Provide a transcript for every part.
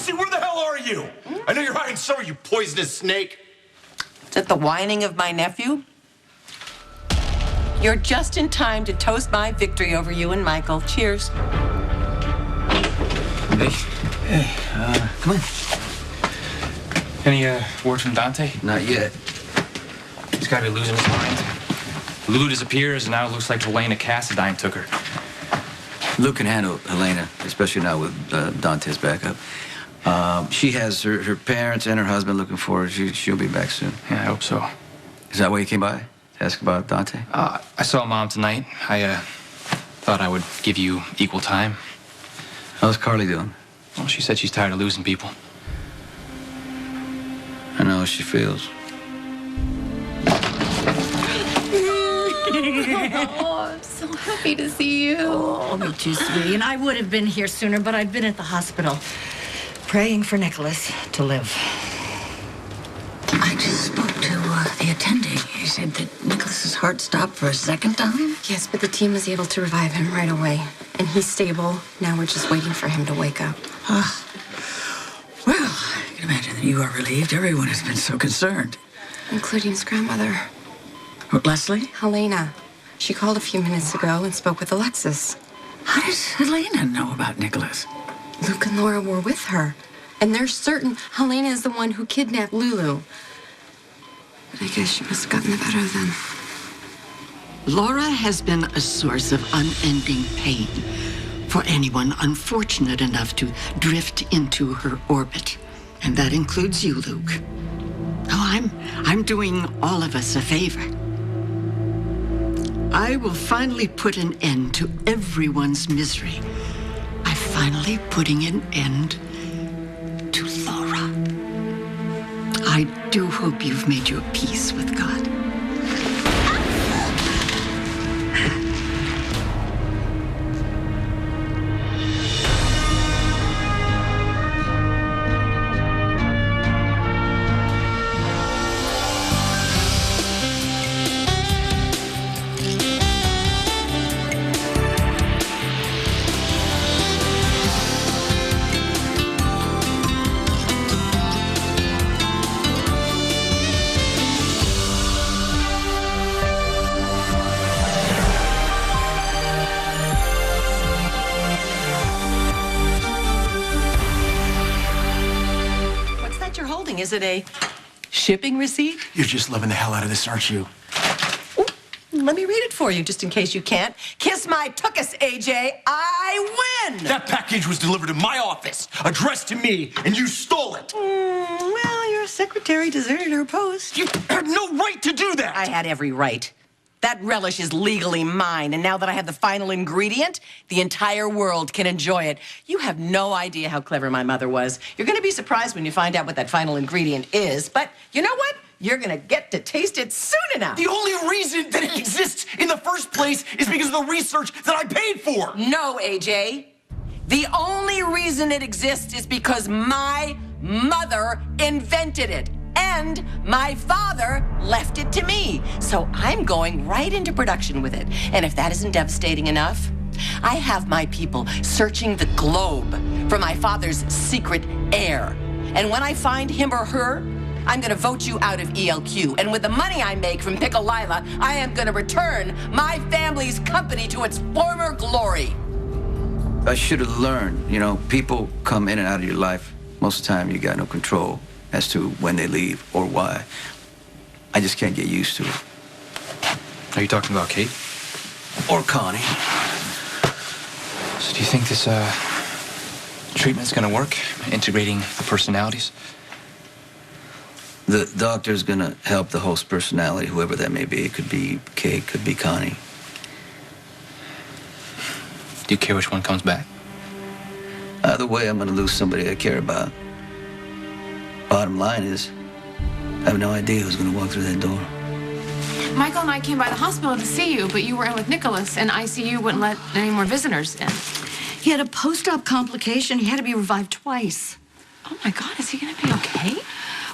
Lucy, where the hell are you? I know you're hiding somewhere, you poisonous snake. Is that the whining of my nephew? You're just in time to toast my victory over you and Michael. Cheers. Hey, come in. Any word from Dante? Not yet. He's got to be losing his mind. Lulu disappears, and now it looks like Helena Cassadine took her. Luke can handle Helena, especially now with Dante's backup. She has her parents and her husband looking for her. She'll be back soon. Yeah, I hope so. Is that why you came by? To ask about Dante? I saw Mom tonight. I thought I would give you equal time. How's Carly doing? Well, she said she's tired of losing people. I know how she feels. Oh, I'm so happy to see you. Oh, me too, sweetie. And I would have been here sooner, but I've been at the hospital praying for Nicholas to live. I just spoke to the attending. He said that Nicholas's heart stopped for a second time. Yes, but the team was able to revive him right away. And he's stable. Now we're just waiting for him to wake up. Well, I can imagine that you are relieved. Everyone has been so concerned. Including his grandmother, Leslie? Helena. She called a few minutes ago and spoke with Alexis. How does Helena know about Nicholas? Luke and Laura were with her. And they're certain Helena is the one who kidnapped Lulu. But I guess she must have gotten the better of them. Laura has been a source of unending pain for anyone unfortunate enough to drift into her orbit. And that includes you, Luke. Oh, I'm doing all of us a favor. I will finally put an end to everyone's misery by finally putting an end to Laura. I do hope you've made your peace with God. Is it a shipping receipt? You're just loving the hell out of this, aren't you? Ooh, let me read it for you, just in case you can't. Kiss my tuchus, AJ. I win! That package was delivered to my office, addressed to me, and you stole it. Well, your secretary deserted her post. You had no right to do that. I had every right. That relish is legally mine, and now that I have the final ingredient, the entire world can enjoy it. You have no idea how clever my mother was. You're going to be surprised when you find out what that final ingredient is, but you know what? You're going to get to taste it soon enough. The only reason that it exists in the first place is because of the research that I paid for. No, AJ. The only reason it exists is because my mother invented it. And my father left it to me. So I'm going right into production with it. And if that isn't devastating enough, I have my people searching the globe for my father's secret heir. And when I find him or her, I'm going to vote you out of ELQ. And with the money I make from Pickle Lila, I am going to return my family's company to its former glory. I should have learned, you know, people come in and out of your life. Most of the time, you got no control as to when they leave or why. I just can't get used to it. Are you talking about Kate? Or Connie. So do you think this treatment's gonna work? Integrating the personalities? The doctor's gonna help the host personality, whoever that may be. It could be Kate, could be Connie. Do you care which one comes back? Either way, I'm gonna lose somebody I care about. Bottom line is, I have no idea who's going to walk through that door. Michael and I came by the hospital to see you, but you were in with Nicholas, and ICU wouldn't let any more visitors in. He had a post-op complication. He had to be revived twice. Oh, my God, is he going to be okay?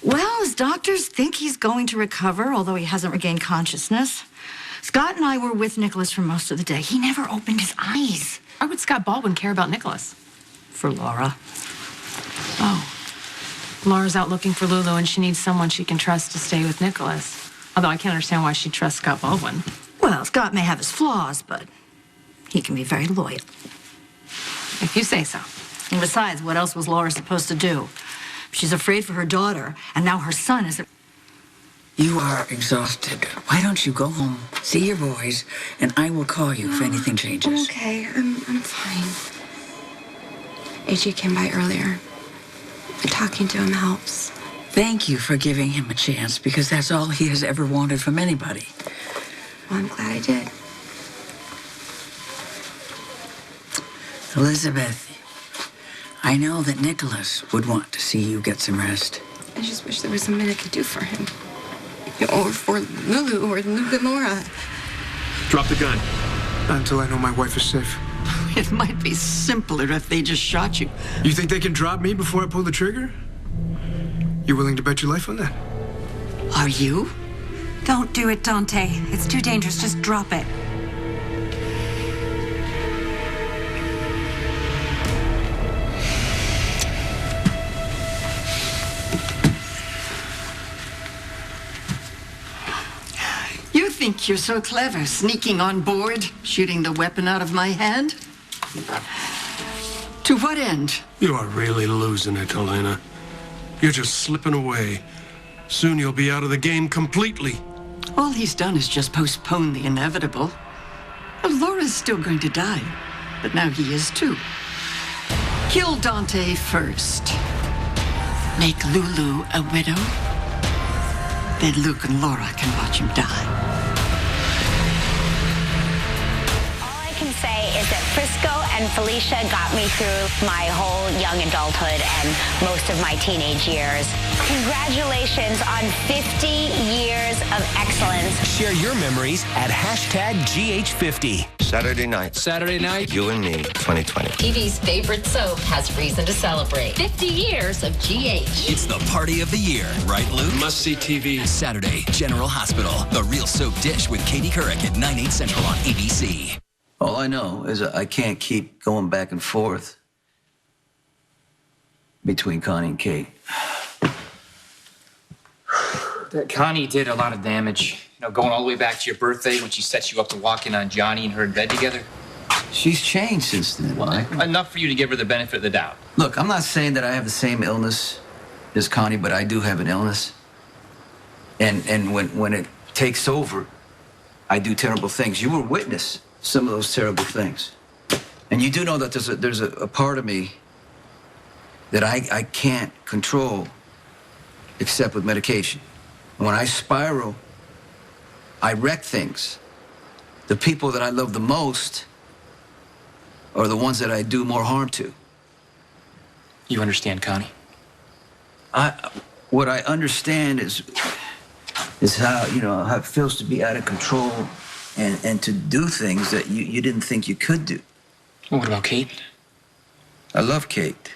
Well, his doctors think he's going to recover, although he hasn't regained consciousness. Scott and I were with Nicholas for most of the day. He never opened his eyes. Why would Scott Baldwin care about Nicholas? For Laura. Oh. Laura's out looking for Lulu, and she needs someone she can trust to stay with Nicholas. Although I can't understand why she'd trust Scott Baldwin. Well, Scott may have his flaws, but he can be very loyal. If you say so. And besides, what else was Laura supposed to do? She's afraid for her daughter, and now her son is... You are exhausted. Why don't you go home, see your boys, and I will call you if anything changes. I'm okay. I'm fine. AJ came by earlier. Talking to him helps. Thank you for giving him a chance, because that's all he has ever wanted from anybody. Well, I'm glad I did. Elizabeth, I know that Nicholas would want to see you get some rest. I just wish there was something I could do for him. Or for Lulu or Luke and Laura. Drop the gun. Until I know my wife is safe. It might be simpler if they just shot you. You think they can drop me before I pull the trigger? You willing to bet your life on that? Are you? Don't do it, Dante. It's too dangerous. Just drop it. You think you're so clever, sneaking on board, shooting the weapon out of my hand? To what end? You are really losing it, Helena. You're just slipping away. Soon you'll be out of the game completely. All he's done is just postpone the inevitable. Well, Laura's still going to die, but now he is too. Kill Dante first. Make Lulu a widow. Then Luke and Laura can watch him die. All I can say is that Frisco and Felicia got me through my whole young adulthood and most of my teenage years. Congratulations on 50 years of excellence. Share your memories at #GH50. Saturday night. You and me, 2020. TV's favorite soap has reason to celebrate. 50 years of GH. It's the party of the year, right, Luke? Must-see TV. Saturday, General Hospital. The Real Soap Dish with Katie Couric at 9, 8 Central on ABC. All I know is I can't keep going back and forth between Connie and Kate. Connie did a lot of damage. You know, going all the way back to your birthday when she set you up to walk in on Johnny and her in bed together. She's changed since then. Well, enough for you to give her the benefit of the doubt. Look, I'm not saying that I have the same illness as Connie, but I do have an illness. And when it takes over, I do terrible things. You were witness to some of those terrible things. And you do know that there's a part of me that I can't control except with medication. And when I spiral, I wreck things. The people that I love the most are the ones that I do more harm to. You understand, Connie? What I understand is how, how it feels to be out of control and to do things that you didn't think you could do. Well, what about Kate? I love Kate.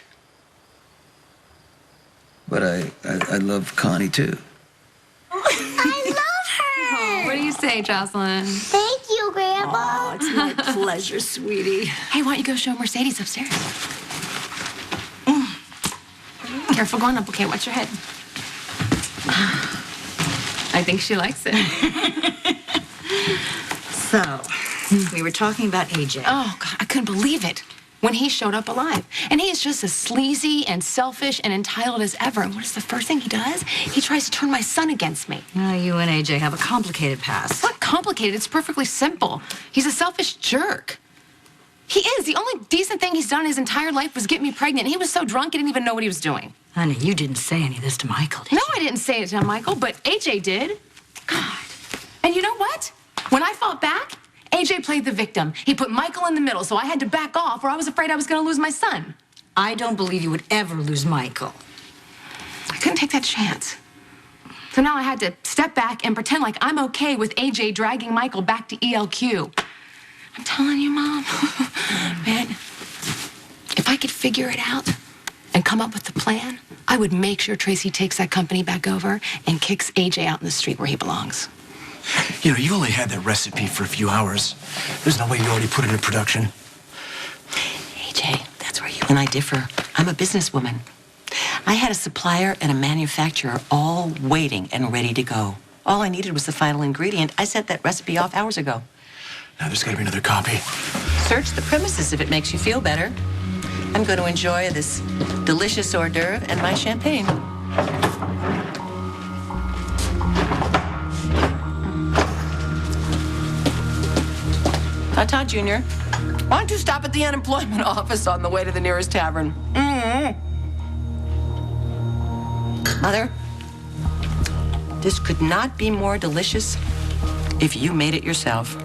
But I love Connie, too. I love her. What do you say, Jocelyn? Thank you, Grandma. Oh, it's my pleasure, sweetie. Hey, why don't you go show Mercedes upstairs? Careful going up. Okay, watch your head. I think she likes it. So, we were talking about AJ. Oh, God, I couldn't believe it when he showed up alive. And he is just as sleazy and selfish and entitled as ever. And what is the first thing he does? He tries to turn my son against me. Now, you and AJ have a complicated past. It's not complicated. It's perfectly simple. He's a selfish jerk. He is. The only decent thing he's done in his entire life was get me pregnant. He was so drunk he didn't even know what he was doing. Honey, you didn't say any of this to Michael, did you? No, I didn't say it to Michael, but AJ did. God. And you know what? When I fought back, AJ played the victim. He put Michael in the middle, so I had to back off or I was afraid I was going to lose my son. I don't believe you would ever lose Michael. I couldn't take that chance. So now I had to step back and pretend like I'm okay with AJ dragging Michael back to ELQ. I'm telling you, Mom, man, if I could figure it out and come up with the plan, I would make sure Tracy takes that company back over and kicks AJ out in the street where he belongs. You know, you only had that recipe for a few hours. There's no way you already put it in production. AJ, that's where you and I differ. I'm a businesswoman. I had a supplier and a manufacturer all waiting and ready to go. All I needed was the final ingredient. I sent that recipe off hours ago. Now there's gotta be another copy. Search the premises if it makes you feel better. I'm going to enjoy this delicious hors d'oeuvre and my champagne. Ta-ta, Junior. Why don't you stop at the unemployment office on the way to the nearest tavern? Mother, this could not be more delicious if you made it yourself.